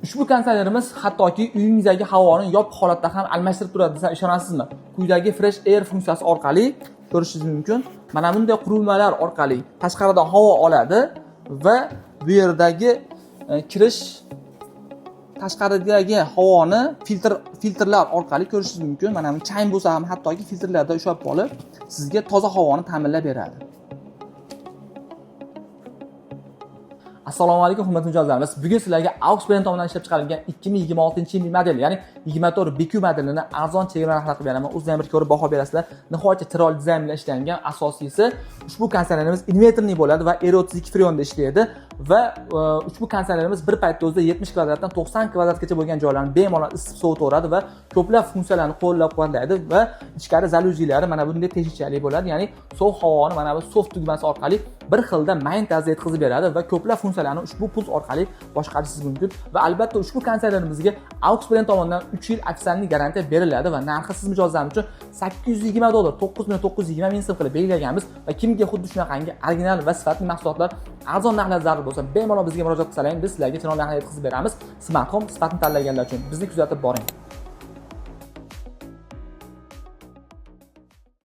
Ushbu konditsionerimiz hattoki uyingizdagi havoni yopiq holatda ham almashtirib turadi desam ishonasizmi? Quyidagi Fresh Air funksiyasi orqali ko'rishingiz mumkin. Mana bunday qurilmalar orqali tashqaridan havo oladi va bu yerdagi kirish tashqaridagi havoni filtrlar orqali ko'rishingiz mumkin. Mana bu chang bo'lsa ham hattoki filtrlarda ushlab qolib, sizga toza havoni ta'minlab beradi. Assalomu alaykum, hurmatli mijozlarimiz. Bugun sizlarga AUX brend tomonidan ishlab chiqarilgan 2026-yilning modeli, ya'ni 24 BQ modelini arzon chegara narxda qilib beraman. O'zingizlar bir ko'rib baho berasizlar. Nihoyatda chiroyli dizayn bilan ishlangan. Asosiysi ushbu konditsionerimiz inverterli bo'ladi va R32 freonda ishlaydi va ushbu konditsionerimiz bir paytda o'zida 70 kvadratdan 90 kvadratgacha bo'lgan joylarni bemalol isitib sovutaveradi va ko'plab funksiyalarni qo'llab-quvvatlaydi va ichkari zaluzilari mana bunday teshikchalik bo'ladi. Ya'ni sovuq havoni mana bu soft tugmasi orqali bir xilda mayin tarzda yetkazib beradi va ko'plab funksiyalarni ushbu puls orqali boshqarishingiz mumkin va albatta ushbu konditsionerimizga AUX brend tomonidan 3 yil aksiyali garantiya beriladi va narxi siz mijozlarimiz uchun $820, 9920 ming so'm qilib belgilaganmiz va kimga xuddi shunaqangi original va sifatli mahsulotlar arzon narxlarda zarur bo'lsa, bemalol bizga murojaat qilsalaring, biz sizlarga chiroyli narxda yetkazib beramiz. Smart Home sifatini tanlaganlar uchun bizni kuzatib boring.